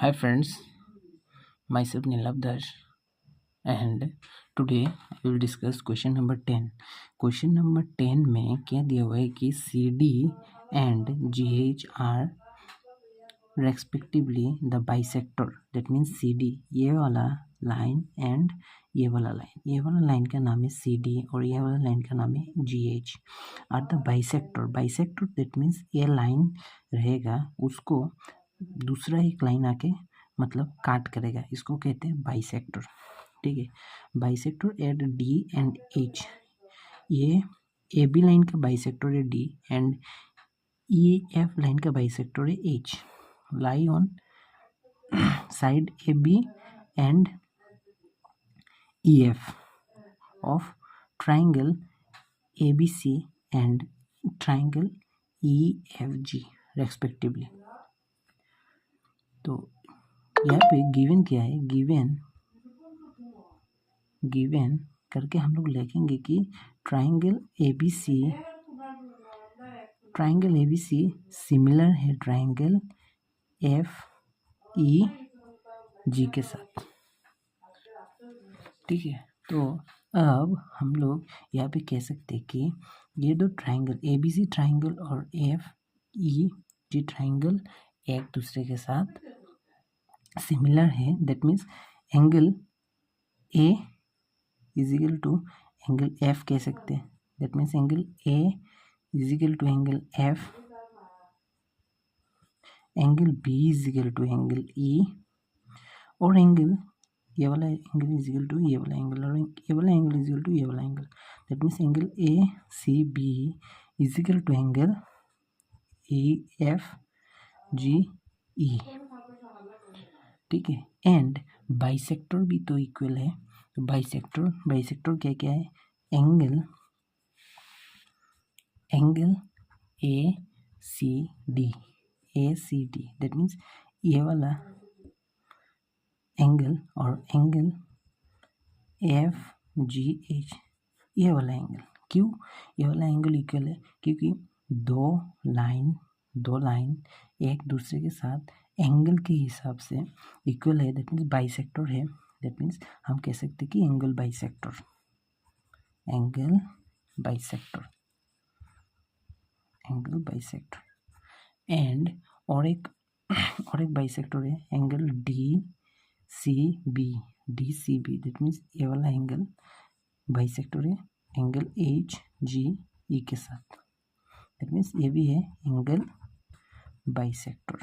Hi friends, myself Nilab Dash and today I will discuss question number 10. Question number 10 में क्या दिया हुआ है कि CD and GH are respectively the bisector. That means CD ये वाला लाइन एंड ये वाला लाइन का नाम है CD और ये वाला लाइन का नाम है GH are the bisector. Bisector that means ये लाइन रहेगा उसको दूसरा एक लाइन आके मतलब काट करेगा, इसको कहते हैं बाइसेक्टर. ठीक है, bisector at D and H. ये ए बी लाइन का बाइसेक्टर है D and E F line का बाइसेक्टर है H. Lie on side A B and E F of triangle A B C and triangle E F G respectively. तो यहाँ पे given क्या है, given करके हम लोग लिखेंगे कि triangle A B C similar है ट्राइंगल एफ ई जी के साथ. ठीक है, तो अब हम लोग यहाँ पे कह सकते हैं कि ये दो triangle A B C triangle और एफ ई जी ट्राइंगल एक दूसरे के साथ सिमिलर है. That means angle A is equal to angle F कह सकते हैं. That means angle A is equal to angle F, angle B is equal to angle E और एंगल ये वाला एंगल इज इक्वल टू ये वाला angle और ये वाला एंगल इज इक्वल टू ये वाला angle. That means angle A C B is equal to angle E F G E. ठीक है, एंड बाइसेक्टर भी तो इक्वल है. तो बाइसेक्टर क्या है, angle A C D that means ये वाला एंगल और एंगल एफ जी एच ये वाला एंगल. क्यों ये वाला एंगल इक्वल है, क्योंकि दो लाइन एक दूसरे के साथ एंगल के हिसाब से इक्वल है. दैट मीन्स बाइसेक्टर है. दैट मीन्स हम कह सकते हैं कि एंगल बाइसेक्टर एंड और एक बाइसेक्टर है angle D C B. That means ये वाला एंगल बाइसेक्टर है एंगल एच जी ई के साथ. दैट मीन्स ये भी है एंगल बाइसेक्टर.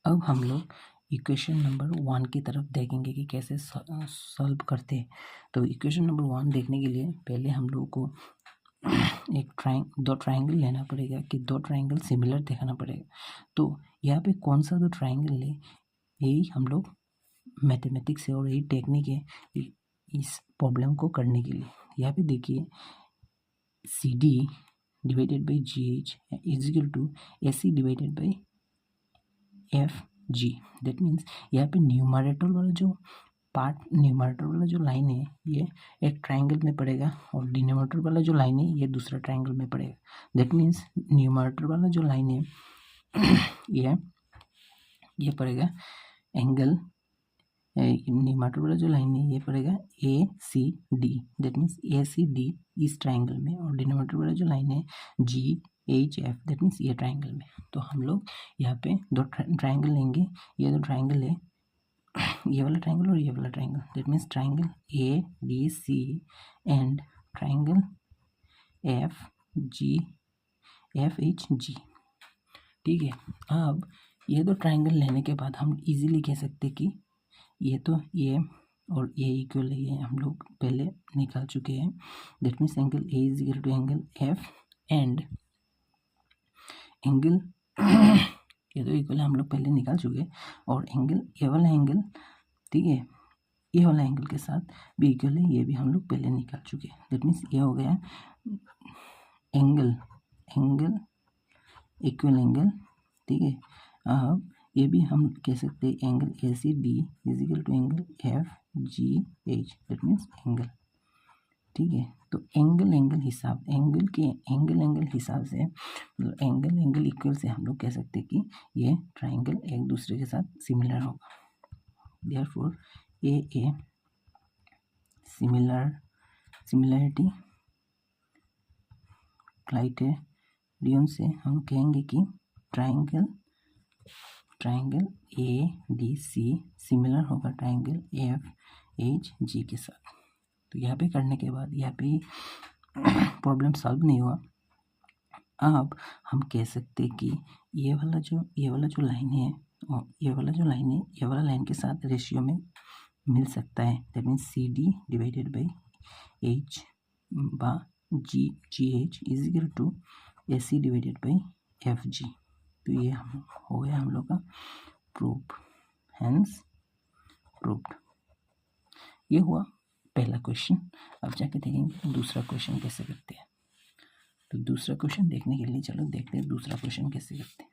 अब हम लोग इक्वेशन नंबर 1 की तरफ देखेंगे कि कैसे सॉल्व करते हैं. तो इक्वेशन नंबर 1 देखने के लिए पहले हम लोग को दो ट्राइंगल लेना पड़ेगा कि दो ट्राइंगल सिमिलर दिखाना पड़ेगा. तो यहाँ पे कौन सा दो ट्राइंगल ले, यही हम लोग मैथमेटिक्स है और यही टेक्निक है इस प्रॉब्लम को करने के लिए. यहाँ पे देखिए C D divided by G H is equal to A C divided by F G. That means यहाँ पे न्यूमरेटर वाला जो लाइन है ये एक ट्राइंगल में पड़ेगा और डिनोमिनेटर वाला जो लाइन है ये दूसरा ट्राइंगल में पड़ेगा. दैट मीन्स न्यूमरेटर वाला जो लाइन है ये पड़ेगा एंगल, न्यूमरेटर वाला जो लाइन है ये पड़ेगा A C D. That means A C D इस ट्राइंगल में और डिनोमिनेटर वाला जो लाइन है G H F that means ये ट्राइंगल में. तो हम लोग यहाँ पे दो ट्राइंगल लेंगे. ये दो ट्राइंगल है ये वाला ट्राइंगल और ये वाला triangle. That means triangle A D C and triangle F H G. ठीक है, अब ये दो ट्राइंगल लेने के बाद हम इजीली कह सकते कि ये तो ये और ये इक्वल है, ये हम लोग पहले निकाल चुके हैं. That means angle A is equal to angle F and angle ये तो इक्वल है, हम लोग पहले निकाल चुके हैं. और एंगल ये वाला एंगल, ठीक है, ये वाला एंगल के साथ भी इक्वल है, ये भी हम लोग पहले निकाल चुके हैं. दैट मीन्स ये हो गया एंगल इक्वल एंगल. ठीक है, अब ये भी हम कह सकते हैं angle A C D is equal to angle F G H. That means angle. ठीक है, तो एंगल हिसाब से एंगल इक्वल से हम लोग कह सकते हैं कि ये ट्राइंगल एक दूसरे के साथ सिमिलर होगा। देयरफॉर ए सिमिलरिटी क्राइटेरियन से हम कहेंगे कि ट्राइंगल ADC सिमिलर होगा ट्राइंगल FHG के साथ। तो यहाँ पे करने के बाद यहाँ पे प्रॉब्लम सॉल्व नहीं हुआ। अब हम कह सकते हैं कि ये वाला जो लाइन है और ये वाला लाइन के साथ रेशियो में मिल सकता है। That means CD divided by H बा GH is equal to AC divided by FG। तो ये हो गया हम लोग का प्रूफ, हेंस प्रूफ्ड। ये हुआ पहला क्वेश्चन। अब जाके देखेंगे दूसरा क्वेश्चन कैसे करते हैं। तो दूसरा क्वेश्चन देखने के लिए चलो देखते हैं दूसरा क्वेश्चन कैसे करते हैं।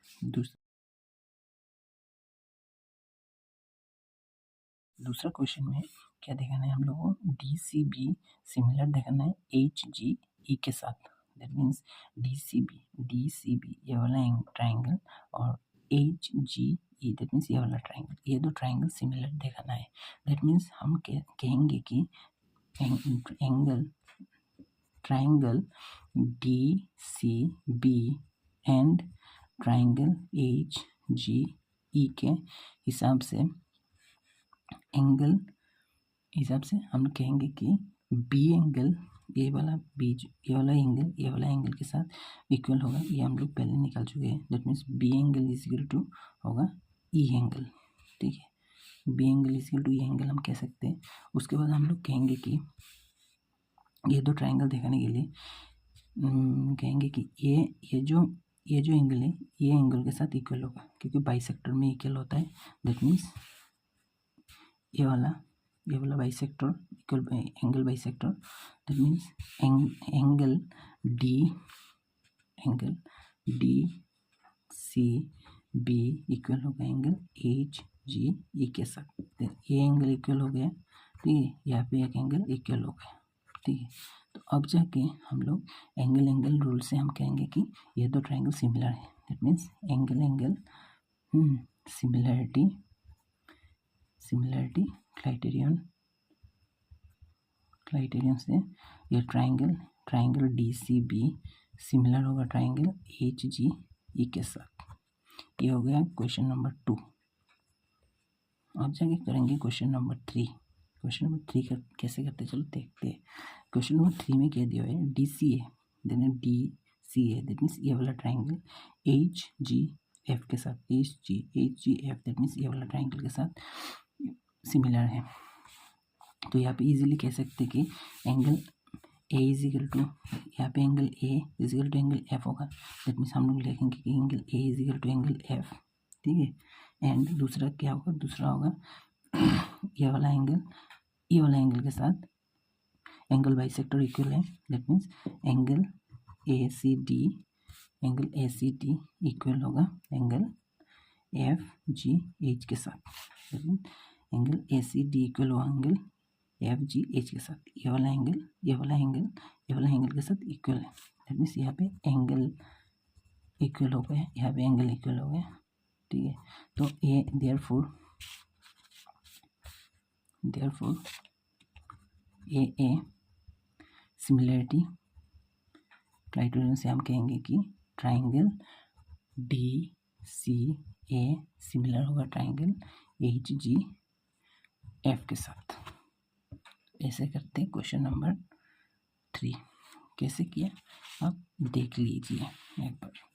दूसरा क्वेश्चन में क्या दिखाना है हम लोगों को, DCB सिमिलर दिखाना है HGE के साथ। दैट मीन्स DCB ये वाला ट्राइंगल और HGE दैट मीन्स ये वाला ट्राइंगल, ये दो ट्राइंगल सिमिलर दिखाना है। दैट मीन्स हम कहेंगे कि triangle DCB and triangle HGE के हिसाब से हम कहेंगे कि बी एंगल ये वाला एंगल के साथ इक्वल होगा। ये हम लोग पहले निकाल चुके हैं। That means B angle is equal to होगा ई एंगल। ठीक है, B angle is equal to E angle हम कह सकते हैं। उसके बाद हम लोग कहेंगे कि ये दो ट्राइंगल दिखाने के लिए कहेंगे कि ये जो एंगल है ये एंगल के साथ इक्वल होगा, क्योंकि बाइसेक्टर में इक्वल होता है। दैट मीन्स ये वाला bisector equal angle bisector. That means angle DCB equal होगा एंगल HGE के साथ। ये एंगल इक्वल हो गया, ठीक है, यहाँ पे एक एंगल इक्वल हो गया। ठीक है, तो अब जाके हम लोग एंगल रूल से हम कहेंगे कि ये दो ट्राइंगल सिमिलर है। That means angle similarity criterion से ये ट्राइंगल DCB सिमिलर होगा ट्राइंगल HGE के साथ। ये हो गया क्वेश्चन नंबर 2। अब जाके करेंगे क्वेश्चन नंबर 3। क्वेश्चन नंबर 3 कैसे करते चलो देखते हैं। क्वेश्चन नंबर 3 में क्या दिया है, DCA दैट मीन्स ये वाला ट्राइंगल HGF के साथ HGF दैट मीन्स ये वाला ट्राइंगल के साथ सिमिलर है। तो यहाँ पे इजीली कह सकते हैं कि angle A is equal to, यहाँ पे angle A is equal to angle F होगा। दैट मीन्स हम लोग लिखेंगे कि angle A is equal to angle F। ठीक है, एंड दूसरा क्या होगा, दूसरा होगा ये वाला एंगल के साथ एंगल बाइसेक्टर इक्वल है। That means angle ACD equal होगा एंगल FGH के साथ। एंगल ACD इक्वल होगा एंगल FGH के साथ। ये वाला एंगल के साथ इक्वल है। दैट मीन्स यहाँ पे एंगल इक्वल हो गया, यहाँ पे एंगल इक्वल हो गया। ठीक है, तो ये देयरफॉर ए सिमिलरिटी क्राइटेरियन से हम कहेंगे कि ट्राइंगल DCA सिमिलर होगा ट्राइंगल HGF के साथ। ऐसे करते हैं क्वेश्चन नंबर 3। कैसे किया आप देख लीजिए एक बार।